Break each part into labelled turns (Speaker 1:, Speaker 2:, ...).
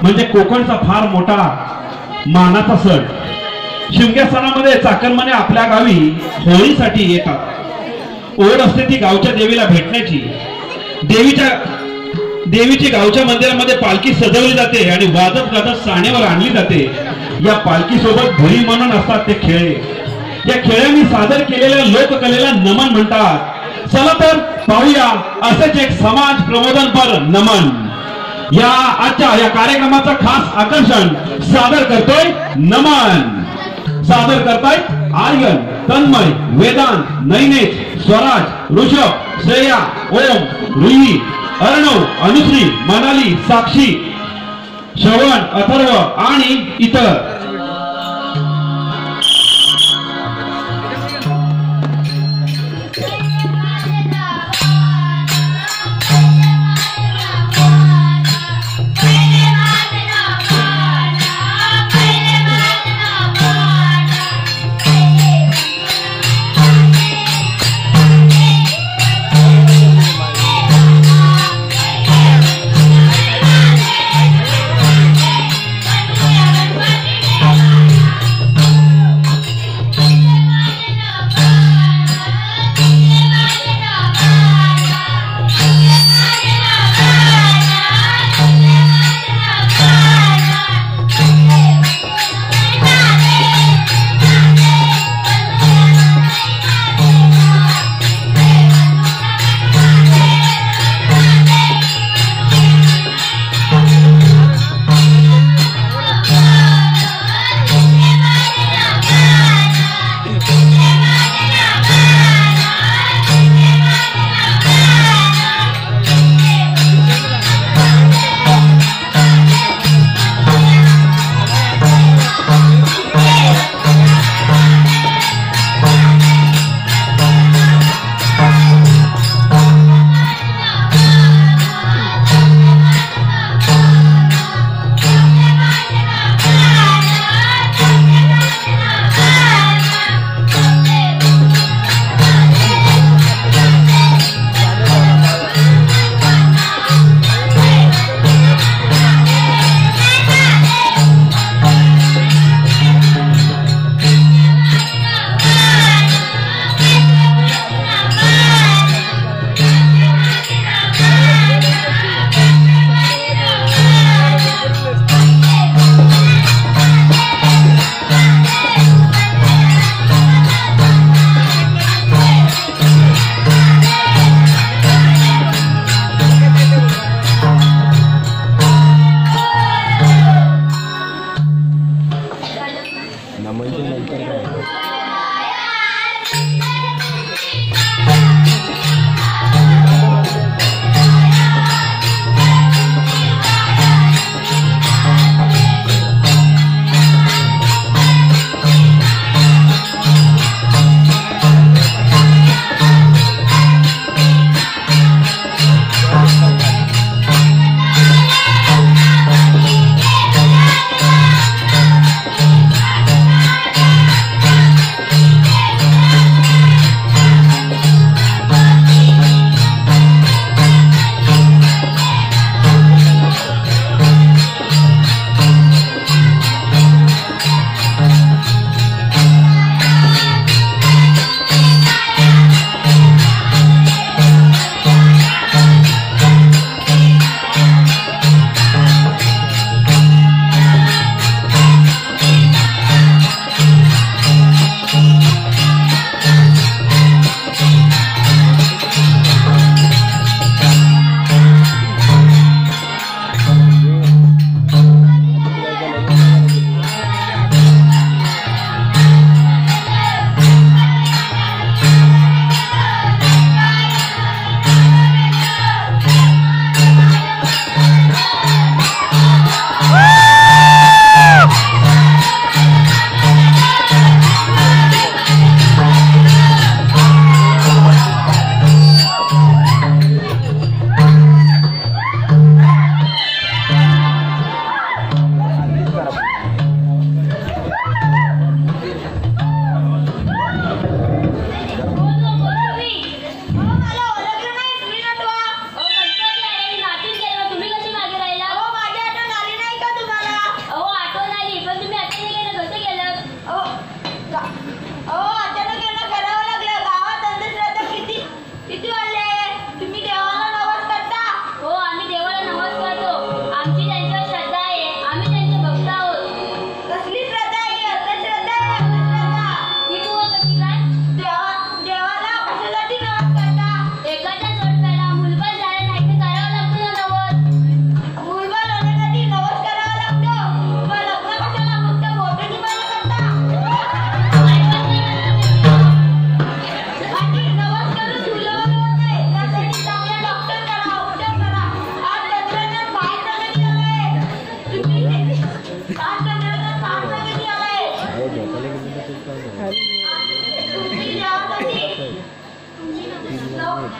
Speaker 1: म्हणजे कोकणचा फार मोठा मानाचा सण. शिमग्या सणामध्ये चाकणमाने आपल्या गावी होळीसाठी येतात. ओढ असते ती गावच्या देवीला भेटण्याची. देवीची गावच्या मंदिरामध्ये पालखी सजवली जाते आणि वाजत गाजत साण्यावर आणली जाते. या पालखी सोबत घरी म्हणून असतात ते खेळे. या खेळांनी सादर केलेल्या लोककलेला नमन म्हणतात. चला तर पाहूया असेच एक समाज प्रबोधनपर नमन. या आजच्या या कार्यक्रमाचं खास आकर्षण सादर करतोय नमन. सादर करताय आर्यन, तन्मय, वेदांत, नैनेश, स्वराज, ऋषभ, श्रेया, ओम, रुही, अर्णव, अनुश्री, मनाली, साक्षी, श्रवण, अथर्व आणि इतर.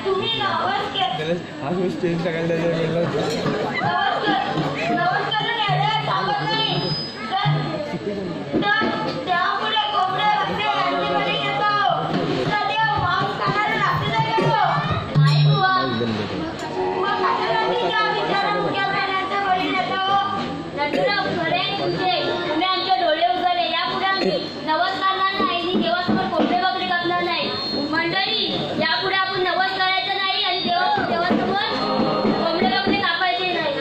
Speaker 2: तुम्ही नमस्कार
Speaker 3: हा गोष्ट चेंज करायला
Speaker 2: नमस्कार एवढ्या सांगत नाही त्यामुळे कोंबड्या बकऱ्या यांच्याकडे येतो तर देव मांस खाणारा लागते नाही बुवा मग खाण्यासाठी त्या बिचारा मुक्या प्राण्यांचा बळी देतो नंतर खरे तुमचे तुम्ही आमचे डोळे उघडले यापुढे आम्ही नवस करणार नाही आणि देवासमोर कोंबडे बकरी करणार नाही मंडळी यापुढे आपण नवस करायचं नाही आणि देवासमोर कोंबडे बकरी कापायचे नाही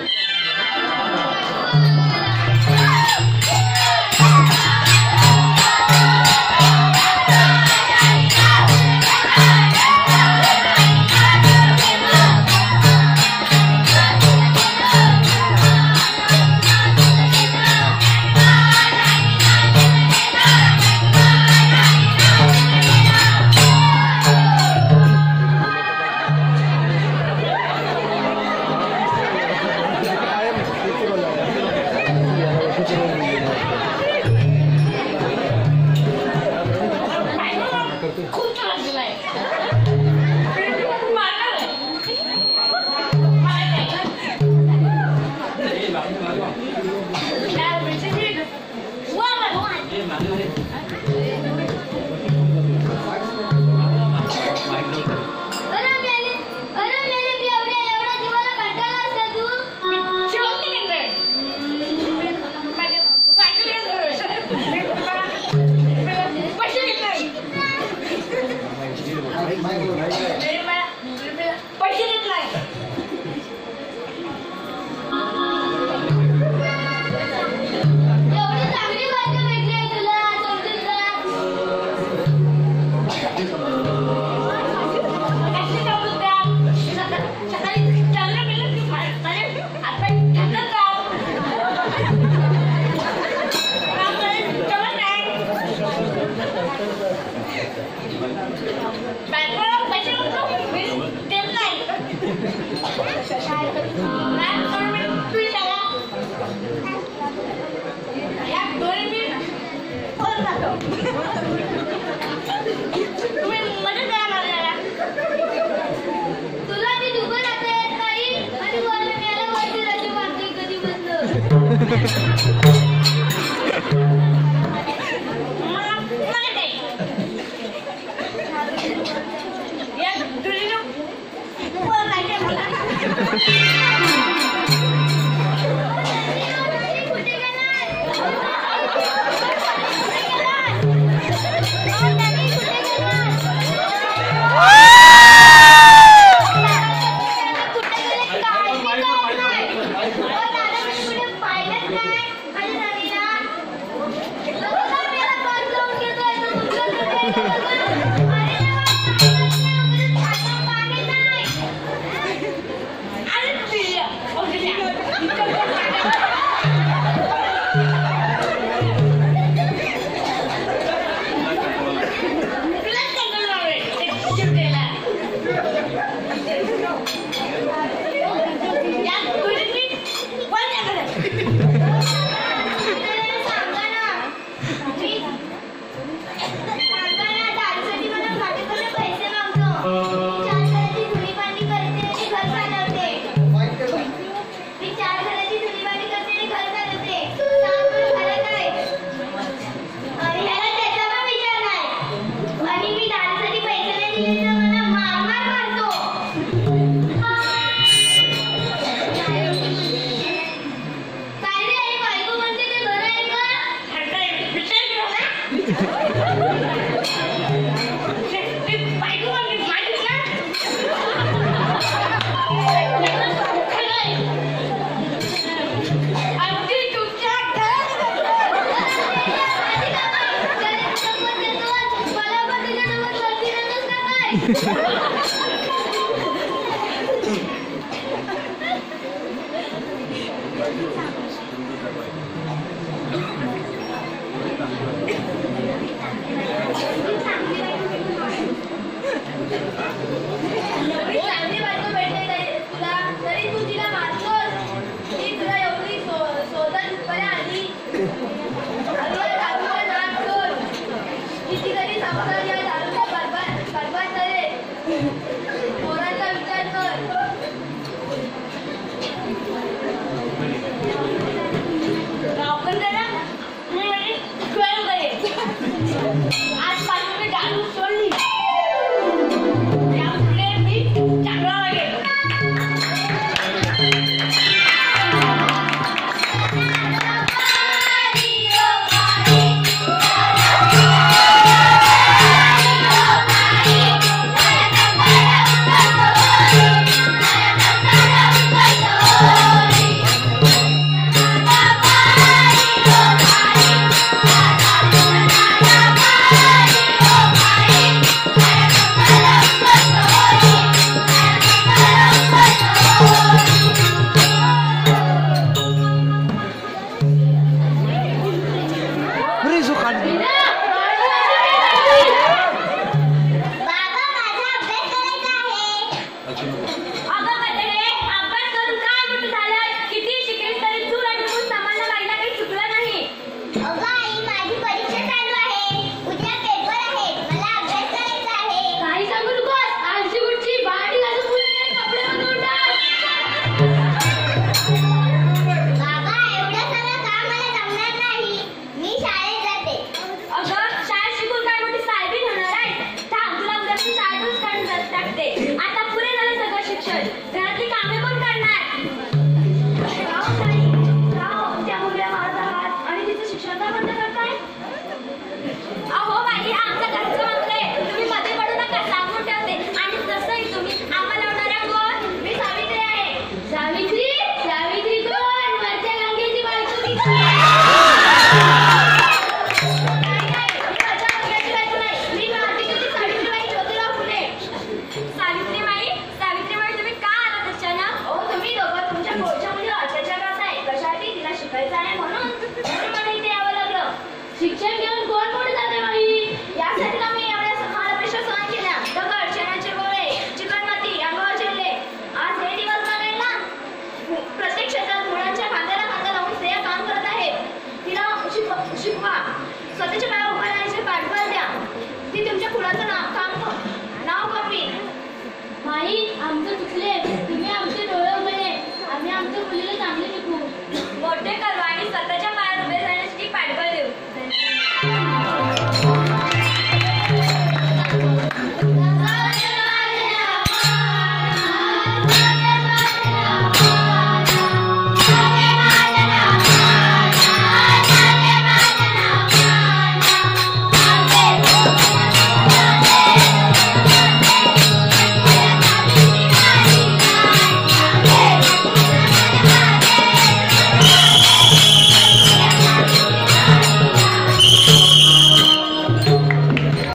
Speaker 2: शिक्षण घेऊन कोण पुढे जाते बाई? यासाठी आम्ही एवढ्या महाराष्ट्र सहन केल्या. दगड, शेणाचे गोळे, चिकणमाती अंगावर झेलले. आज हे दिवस बघेल ना. प्रत्येक क्षेत्रात मुलांच्या खांद्याला खांदा लावून स्त्रिया काम करत आहेत. तिला शिकवा, स्वतःच्या पायावर उभा राहण्याचे पाठबळ द्या. ती तुमच्या फुलाचं नाव कमी.
Speaker 3: माई, आमचं चुकले. तुम्ही आमचे डोळे उघडले. आम्ही आमच्या मुलीला चांगले शिकवू.
Speaker 2: मोठे करू आणि स्वतःच्या पायावर उभे राहण्यासाठी पाठबळ देऊ.